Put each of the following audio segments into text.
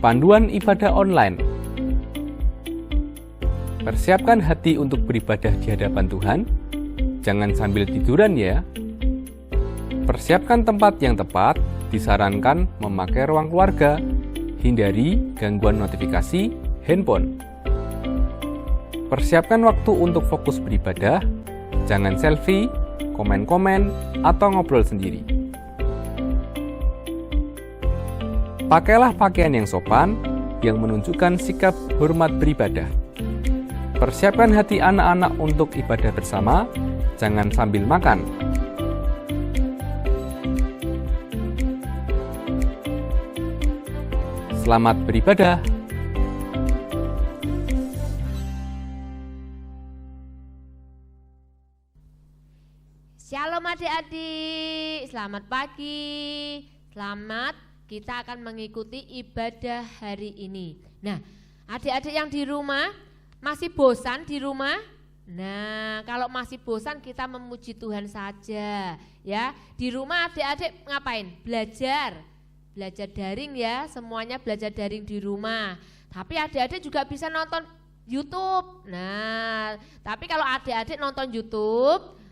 Panduan ibadah online. Persiapkan hati untuk beribadah di hadapan Tuhan. Jangan sambil tiduran ya. Persiapkan tempat yang tepat. Disarankan memakai ruang keluarga. Hindari gangguan notifikasi handphone. Persiapkan waktu untuk fokus beribadah. Jangan selfie, komen-komen, atau ngobrol sendiri. Pakailah pakaian yang sopan, yang menunjukkan sikap hormat beribadah. Persiapkan hati anak-anak untuk ibadah bersama, jangan sambil makan. Selamat beribadah. Shalom adik-adik, selamat pagi, selamat kita akan mengikuti ibadah hari ini. Nah, adik-adik yang di rumah, masih bosan di rumah? Nah, kalau masih bosan kita memuji Tuhan saja ya. Di rumah adik-adik ngapain? Belajar daring ya, semuanya belajar daring di rumah. Tapi adik-adik juga bisa nonton YouTube. Nah, tapi kalau adik-adik nonton YouTube,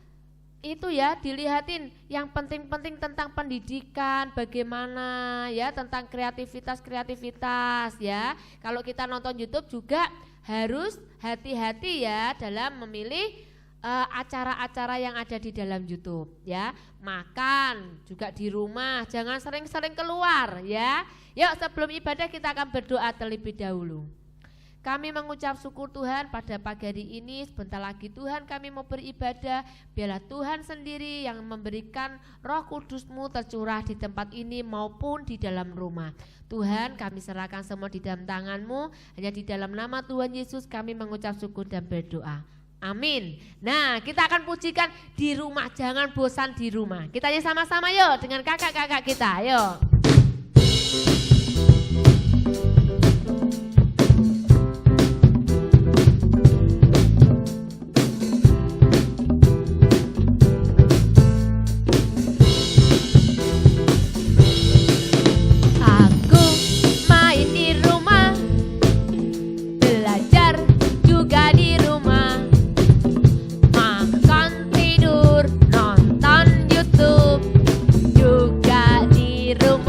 itu ya dilihatin yang penting-penting tentang pendidikan, bagaimana ya, tentang kreativitas ya. Kalau kita nonton YouTube juga harus hati-hati ya dalam memilih acara-acara yang ada di dalam YouTube ya. Makan juga di rumah, jangan sering-sering keluar ya. Yuk, sebelum ibadah kita akan berdoa terlebih dahulu. Kami mengucap syukur Tuhan pada pagi hari ini, sebentar lagi Tuhan kami mau beribadah, biarlah Tuhan sendiri yang memberikan Roh Kudus-Mu tercurah di tempat ini maupun di dalam rumah. Tuhan, kami serahkan semua di dalam tangan-Mu, hanya di dalam nama Tuhan Yesus kami mengucap syukur dan berdoa. Amin. Nah, kita akan pujikan di rumah, jangan bosan di rumah. Kita nyanyi sama-sama yuk dengan kakak-kakak kita, yuk. Rumah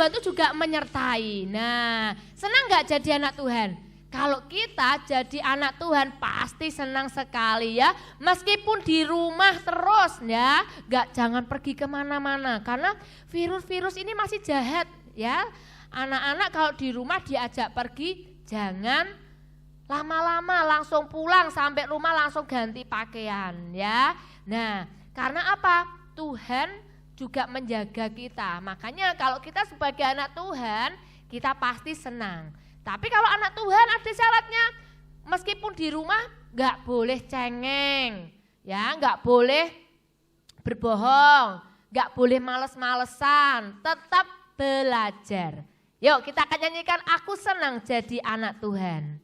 Tuhan itu juga menyertai. Nah, senang gak jadi anak Tuhan? Kalau kita jadi anak Tuhan pasti senang sekali ya. Meskipun di rumah terus ya, jangan pergi kemana-mana. Karena virus-virus ini masih jahat ya. Anak-anak kalau di rumah diajak pergi, jangan lama-lama, langsung pulang sampai rumah langsung ganti pakaian ya. Nah, karena apa? Tuhan juga menjaga kita. Makanya kalau kita sebagai anak Tuhan, kita pasti senang. Tapi kalau anak Tuhan ada syaratnya, meskipun di rumah gak boleh cengeng, ya gak boleh berbohong, gak boleh males-malesan, tetap belajar. Yuk kita akan nyanyikan Aku Senang Jadi Anak Tuhan.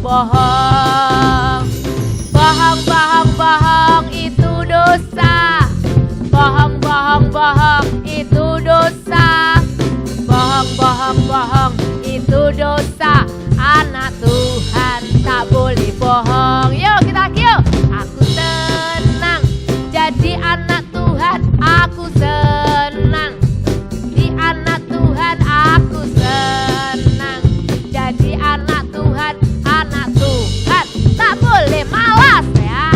Bohong, bohong, bohong, bohong itu dosa. Bohong, bohong, bohong itu dosa. Bohong, bohong, bohong itu dosa. Anak Tuhan tak boleh bohong. Yuk kita lagi yuk. Aku senang jadi anak Tuhan. Aku senang di anak Tuhan. Aku senang jadi anak Tuhan. Anak Tuhan tak boleh malas ya.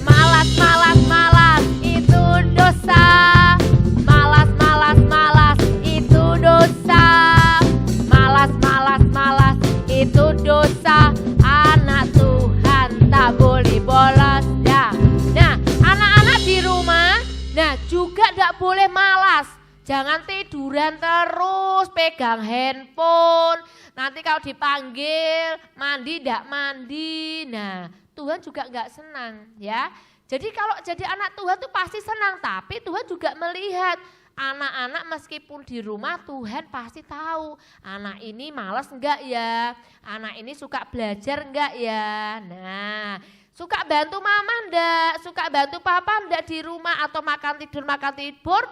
Malas, malas, malas itu dosa. Malas, malas, malas itu dosa. Malas, malas, malas itu dosa. Anak Tuhan tak boleh bolos ya. Nah, anak-anak di rumah, nah juga tak boleh malas. Jangan tiduran terus, pegang handphone. Nanti kalau dipanggil, mandi enggak mandi. Nah, Tuhan juga enggak senang ya. Jadi kalau jadi anak Tuhan tuh pasti senang. Tapi Tuhan juga melihat anak-anak meskipun di rumah Tuhan pasti tahu. Anak ini malas enggak ya? Anak ini suka belajar enggak ya? Nah, suka bantu mama enggak? Suka bantu papa enggak di rumah? Atau makan tidur,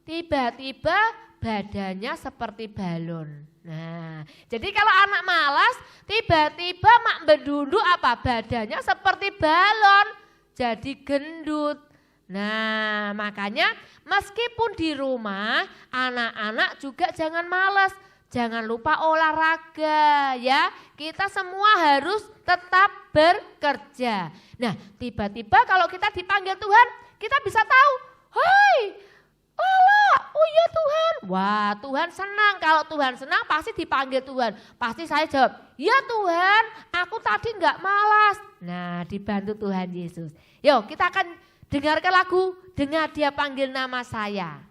tiba-tiba badannya seperti balon. Nah, jadi kalau anak malas, tiba-tiba mak berduduk apa? Badannya seperti balon, jadi gendut. Nah, makanya meskipun di rumah, anak-anak juga jangan malas. Jangan lupa olahraga ya. Kita semua harus tetap bekerja. Nah, tiba-tiba kalau kita dipanggil Tuhan, kita bisa tahu, hai, Lala, oh iya Tuhan. Wah, Tuhan senang. Kalau Tuhan senang pasti dipanggil Tuhan. Pasti saya jawab, ya Tuhan, aku tadi enggak malas. Nah, dibantu Tuhan Yesus. Yuk kita akan dengarkan lagu Dengar Dia Panggil Nama Saya.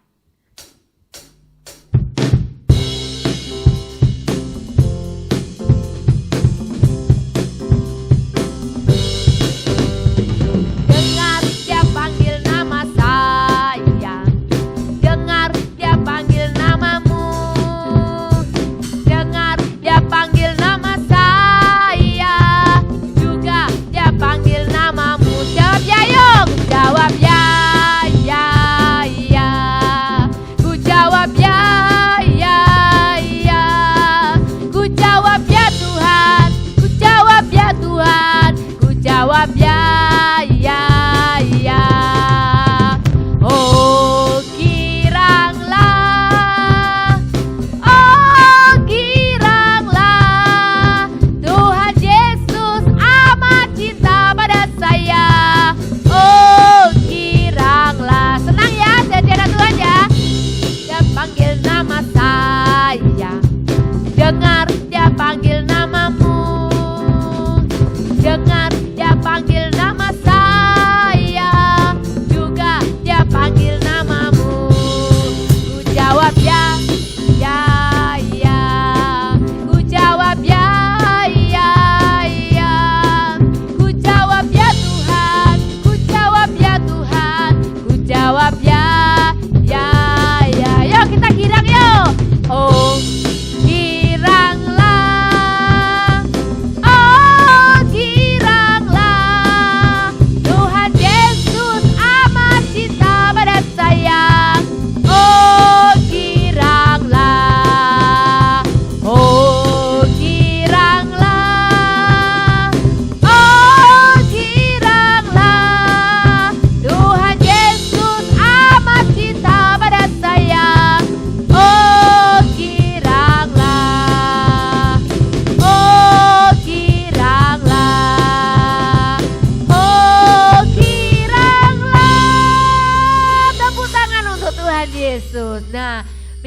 Dengar Dia panggil nama saya. Dengar Dia panggil namamu. Dengar Dia panggil nama saya. Juga Dia panggil namamu. Jawab ya yuk. Jawab ya, ya, ya.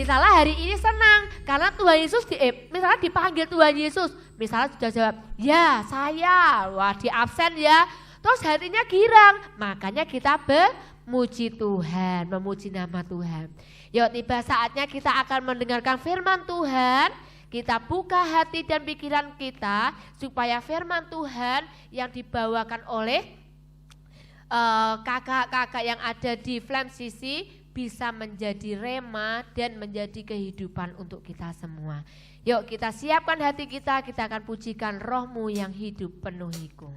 Misalnya hari ini senang karena Tuhan Yesus misalnya dipanggil Tuhan Yesus, misalnya sudah jawab, ya saya, wah di absen ya. Terus hatinya girang, makanya kita memuji Tuhan, memuji nama Tuhan. Yuk tiba saatnya kita akan mendengarkan firman Tuhan. Kita buka hati dan pikiran kita supaya firman Tuhan yang dibawakan oleh kakak-kakak yang ada di Flame CC bisa menjadi rema dan menjadi kehidupan untuk kita semua. Yuk kita siapkan hati kita akan pujikan Roh-Mu yang hidup penuhiku.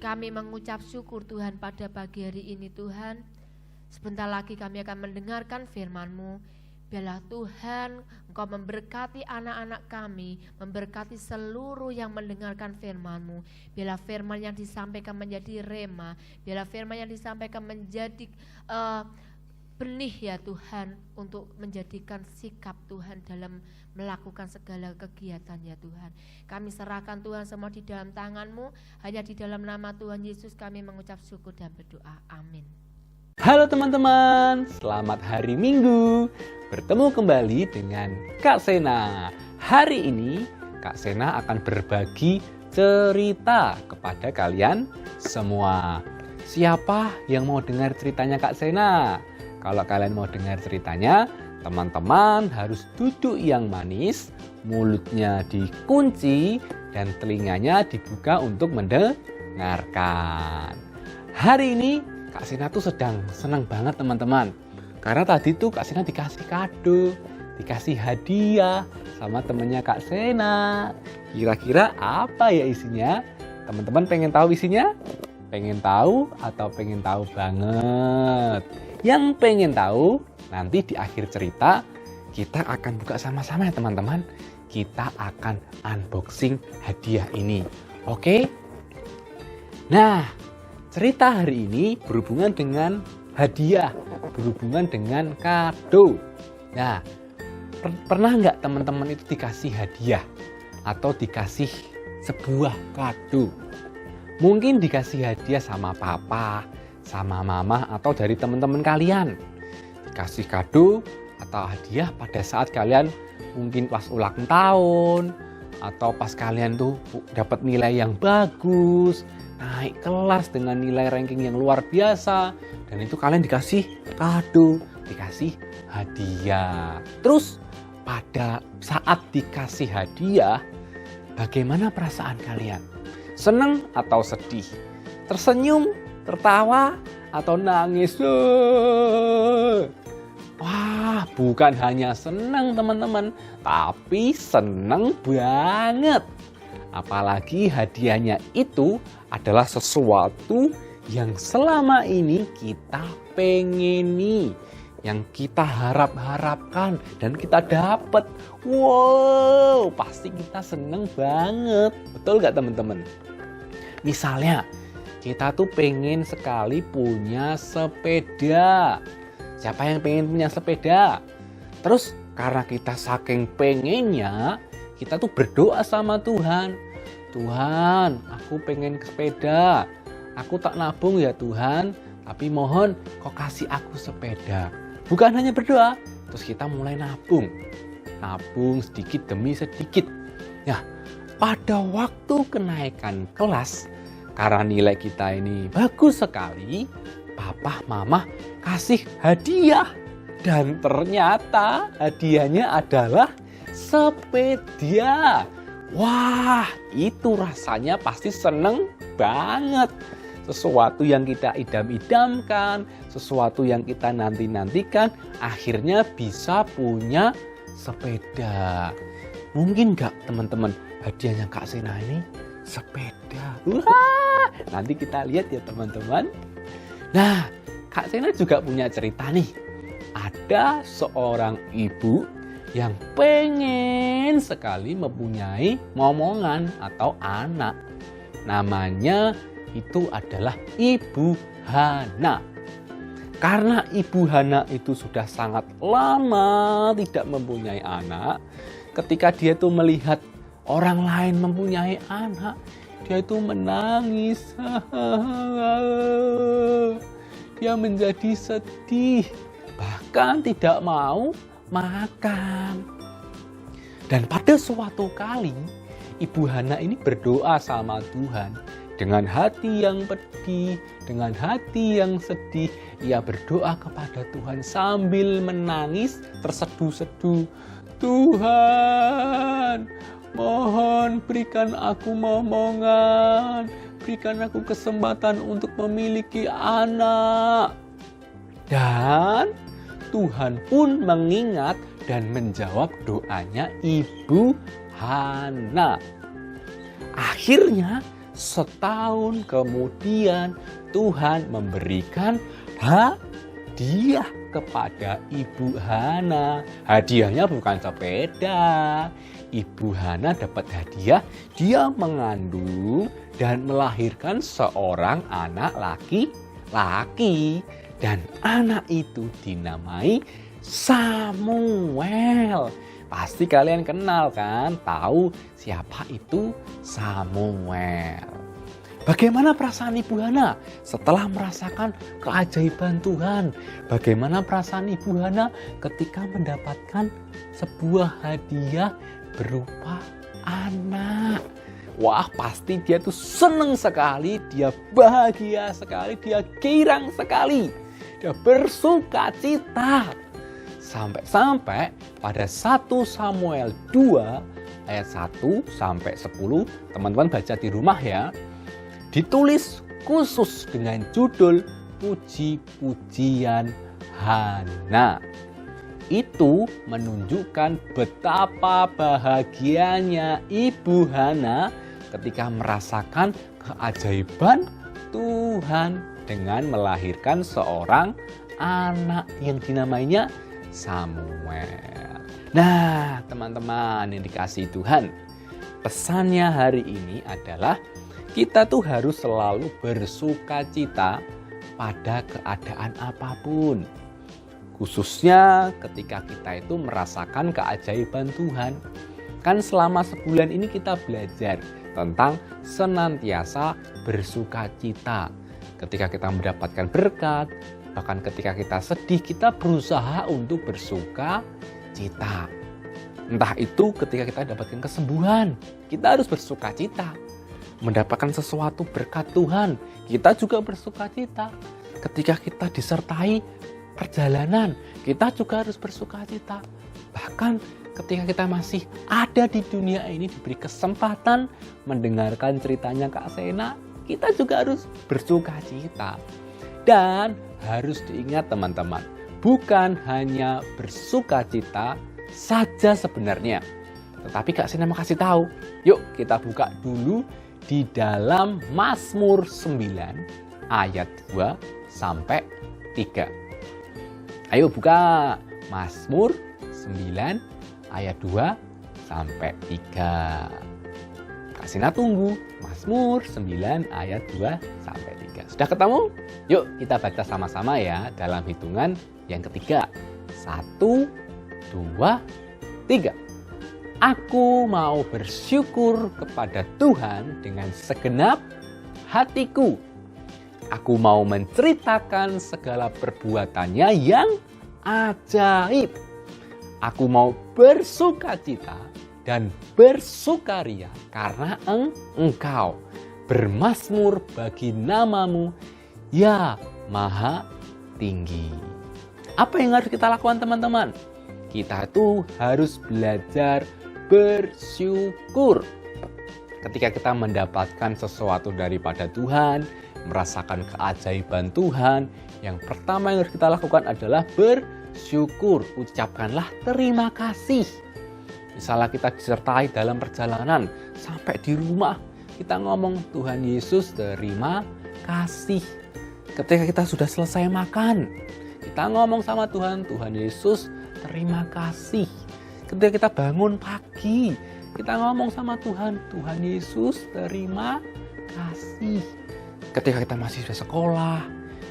kami mengucap syukur Tuhan pada pagi hari ini Tuhan. Sebentar lagi kami akan mendengarkan firman-Mu. Biarlah Tuhan Engkau memberkati anak-anak kami, memberkati seluruh yang mendengarkan firman-Mu. Biarlah firman yang disampaikan menjadi rema, biarlah firman yang disampaikan menjadi benih ya Tuhan, untuk menjadikan sikap Tuhan dalam melakukan segala kegiatan ya Tuhan. Kami serahkan Tuhan semua di dalam tangan-Mu, hanya di dalam nama Tuhan Yesus kami mengucap syukur dan berdoa. Amin. Halo teman-teman, selamat hari Minggu. Bertemu kembali dengan Kak Sena. Hari ini Kak Sena akan berbagi cerita kepada kalian semua. Siapa yang mau dengar ceritanya Kak Sena? Kalau kalian mau dengar ceritanya, teman-teman harus duduk yang manis, mulutnya dikunci, dan telinganya dibuka untuk mendengarkan. Hari ini Kak Sena tuh sedang senang banget teman-teman. Karena tadi tuh Kak Sena dikasih kado, dikasih hadiah sama temennya Kak Sena. Kira-kira apa ya isinya? Teman-teman pengen tahu isinya? Pengen tahu atau pengen tahu banget? Yang pengen tahu, nanti di akhir cerita kita akan buka sama-sama ya teman-teman. Kita akan unboxing hadiah ini. Oke? Nah, cerita hari ini berhubungan dengan hadiah, berhubungan dengan kado. Nah, pernah nggak teman-teman itu dikasih hadiah atau dikasih sebuah kado? Mungkin dikasih hadiah sama papa, sama mama, atau dari teman-teman kalian. Dikasih kado atau hadiah pada saat kalian mungkin pas ulang tahun, atau pas kalian tuh dapat nilai yang bagus, naik kelas dengan nilai ranking yang luar biasa, dan itu kalian dikasih kado, dikasih hadiah. Terus pada saat dikasih hadiah, bagaimana perasaan kalian? Senang atau sedih? Tersenyum, tertawa, atau nangis? Wah, bukan hanya senang teman-teman, tapi senang banget. Apalagi hadiahnya itu adalah sesuatu yang selama ini kita pengeni, yang kita harap-harapkan dan kita dapat. Wow, pasti kita seneng banget. Betul gak teman-teman? Misalnya, kita tuh pengen sekali punya sepeda. Siapa yang pengen punya sepeda? Terus karena kita saking pengennya, kita tuh berdoa sama Tuhan. Tuhan, aku pengen sepeda. Aku tak nabung ya Tuhan, tapi mohon kau kasih aku sepeda. Bukan hanya berdoa, terus kita mulai nabung. Nabung sedikit demi sedikit. Ya, pada waktu kenaikan kelas, karena nilai kita ini bagus sekali, papa mama kasih hadiah. Dan ternyata hadiahnya adalah sepeda. Wah, itu rasanya pasti seneng banget. Sesuatu yang kita idam-idamkan, sesuatu yang kita nanti-nantikan, akhirnya bisa punya sepeda. Mungkin gak teman-teman hadiahnya Kak Sena ini sepeda? Wah, nanti kita lihat ya teman-teman. Nah, Kak Sena juga punya cerita nih. Ada seorang ibu yang pengen sekali mempunyai momongan atau anak. Namanya itu adalah Ibu Hana. Karena Ibu Hana itu sudah sangat lama tidak mempunyai anak, ketika dia tuh melihat orang lain mempunyai anak, dia itu menangis. Dia menjadi sedih, bahkan tidak mau makan. Dan pada suatu kali, Ibu Hana ini berdoa sama Tuhan. Dengan hati yang pedih, dengan hati yang sedih, ia berdoa kepada Tuhan sambil menangis terseduh-seduh. Tuhan, mohon berikan aku momongan, berikan aku kesempatan untuk memiliki anak. Dan Tuhan pun mengingat dan menjawab doanya Ibu Hana. Akhirnya setahun kemudian Tuhan memberikan hadiah kepada Ibu Hana. Hadiahnya bukan sepeda. Ibu Hana dapat hadiah, dia mengandung dan melahirkan seorang anak laki-laki. Dan anak itu dinamai Samuel. Pasti kalian kenal kan? Tahu siapa itu Samuel. Bagaimana perasaan Ibu Hana setelah merasakan keajaiban Tuhan? Bagaimana perasaan Ibu Hana ketika mendapatkan sebuah hadiah berupa anak? Wah, pasti dia tuh senang sekali, dia bahagia sekali, dia girang sekali, dia bersuka cita. Sampai-sampai pada 1 Samuel 2 ayat 1 sampai 10, teman-teman baca di rumah ya. Ditulis khusus dengan judul Puji-pujian Hana. Itu menunjukkan betapa bahagianya Ibu Hana ketika merasakan keajaiban Tuhan dengan melahirkan seorang anak yang dinamainya Samuel. Nah, teman-teman yang dikasihi Tuhan, pesannya hari ini adalah kita tuh harus selalu bersuka cita pada keadaan apapun. Khususnya ketika kita itu merasakan keajaiban Tuhan. Kan selama sebulan ini kita belajar tentang senantiasa bersuka cita. Ketika kita mendapatkan berkat, bahkan ketika kita sedih, kita berusaha untuk bersuka cita. Entah itu ketika kita dapatkan kesembuhan, kita harus bersuka cita. Mendapatkan sesuatu berkat Tuhan, kita juga bersuka cita. Ketika kita disertai perjalanan, kita juga harus bersuka cita. Bahkan ketika kita masih ada di dunia ini, diberi kesempatan mendengarkan ceritanya Kak Sena, kita juga harus bersuka cita. Dan harus diingat teman-teman, bukan hanya bersuka cita saja sebenarnya. Tetapi Kak Sena mau kasih tahu, yuk kita buka dulu di dalam Mazmur 9 ayat 2 sampai 3. Ayo buka Mazmur 9 ayat 2 sampai 3. Kak Sena tunggu Mazmur 9 ayat 2 sampai 3. Sudah ketemu? Yuk kita baca sama-sama ya dalam hitungan yang ketiga. 1, 2, 3. Aku mau bersyukur kepada Tuhan dengan segenap hatiku. Aku mau menceritakan segala perbuatannya yang ajaib. Aku mau bersuka cita dan bersukaria karena Engkau. Bermazmur bagi namamu, ya Maha Tinggi. Apa yang harus kita lakukan teman-teman? Kita itu harus belajar bersyukur. Ketika kita mendapatkan sesuatu daripada Tuhan, merasakan keajaiban Tuhan, yang pertama yang harus kita lakukan adalah bersyukur. Ucapkanlah terima kasih. Misalnya kita disertai dalam perjalanan, sampai di rumah, kita ngomong Tuhan Yesus terima kasih. Ketika kita sudah selesai makan, kita ngomong sama Tuhan, Tuhan Yesus terima kasih. Ketika kita bangun pagi, kita ngomong sama Tuhan, Tuhan Yesus terima kasih. Ketika kita masih sudah sekolah,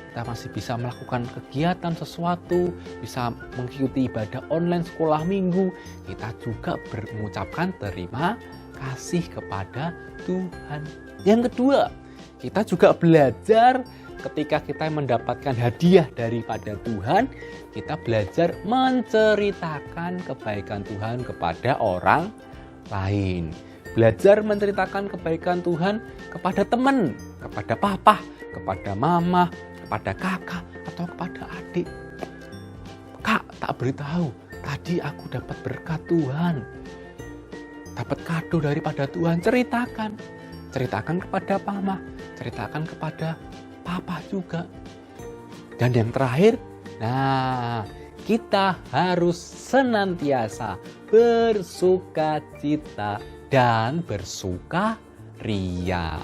kita masih bisa melakukan kegiatan sesuatu, bisa mengikuti ibadah online sekolah minggu, kita juga mengucapkan terima kasih kepada Tuhan. Yang kedua, kita juga belajar ketika kita mendapatkan hadiah daripada Tuhan, kita belajar menceritakan kebaikan Tuhan kepada orang lain. Belajar menceritakan kebaikan Tuhan kepada teman, kepada papa, kepada mama, kepada kakak, atau kepada adik. Kak, tak beritahu, tadi aku dapat berkat Tuhan, dapat kado daripada Tuhan. Ceritakan kepada mama, ceritakan kepada papa juga. Dan yang terakhir, kita harus senantiasa bersuka cita dan bersuka ria.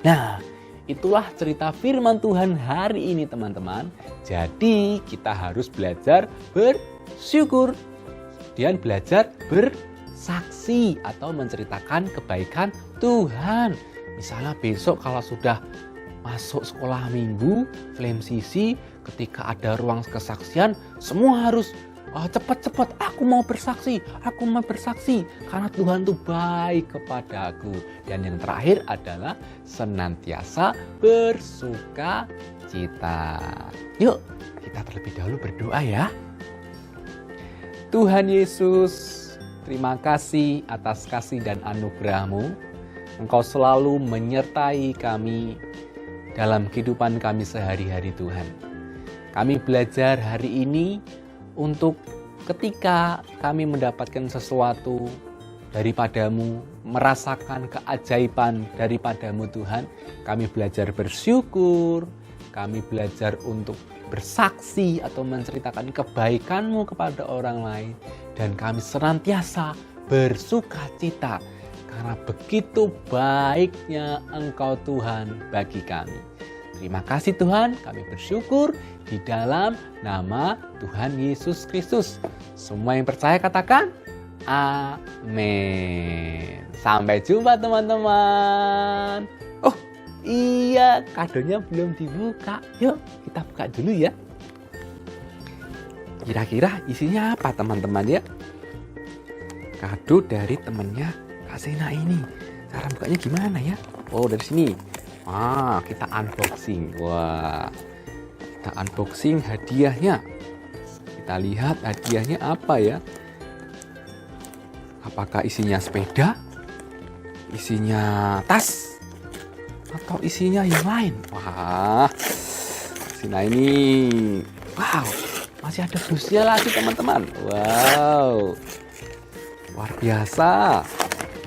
Nah, itulah cerita firman Tuhan hari ini teman-teman. Jadi kita harus belajar bersyukur dan belajar bersaksi atau menceritakan kebaikan Tuhan. Misalnya besok kalau sudah masuk sekolah minggu, flame CC, ketika ada ruang kesaksian, semua harus cepat-cepat, aku mau bersaksi, karena Tuhan tuh baik kepada aku. Dan yang terakhir adalah senantiasa bersuka cita. Yuk, kita terlebih dahulu berdoa ya. Tuhan Yesus, terima kasih atas kasih dan anugerah-Mu. Engkau selalu menyertai kami dalam kehidupan kami sehari-hari Tuhan. Kami belajar hari ini untuk ketika kami mendapatkan sesuatu daripada-Mu, merasakan keajaiban daripada-Mu Tuhan, kami belajar bersyukur, kami belajar untuk bersaksi atau menceritakan kebaikan-Mu kepada orang lain, dan kami senantiasa bersuka cita karena begitu baiknya Engkau Tuhan bagi kami. Terima kasih Tuhan, kami bersyukur di dalam nama Tuhan Yesus Kristus. Semua yang percaya katakan amin. Sampai jumpa teman-teman. Oh iya, kadonya belum dibuka. Yuk kita buka dulu ya. Kira-kira isinya apa teman-teman ya? Kado dari temannya Kak Sena ini. Cara bukanya gimana ya? Oh dari sini. Kita unboxing. Wah, kita unboxing hadiahnya. Kita lihat hadiahnya apa ya? Apakah isinya sepeda? Isinya tas? Atau isinya yang lain? Wah, Sina ini. Wow, masih ada busnya lagi teman-teman. Wow, luar biasa.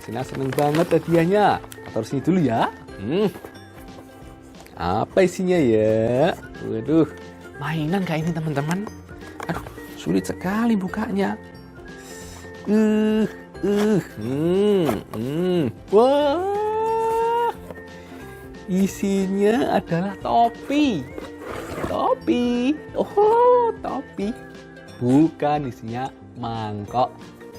Sina seneng banget hadiahnya. Taruh sini dulu ya. Apa isinya ya? Waduh, mainan kayak ini teman-teman. Aduh, sulit sekali bukanya. Wah, isinya adalah topi. Oh, topi. Bukan, isinya mangkok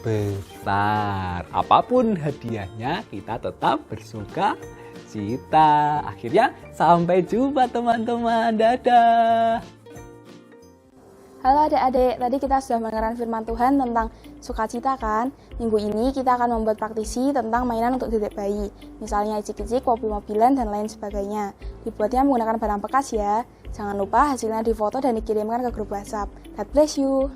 besar. Apapun hadiahnya, kita tetap bersuka cita. Akhirnya sampai jumpa teman-teman. Dadah. Halo adik-adik, tadi kita sudah mendengarkan firman Tuhan tentang sukacita kan? Minggu ini kita akan membuat praktisi tentang mainan untuk dedek bayi. Misalnya icik-icik, mobil-mobilan, dan lain sebagainya. Dibuatnya menggunakan barang bekas ya. Jangan lupa hasilnya difoto dan dikirimkan ke grup WhatsApp. God bless you.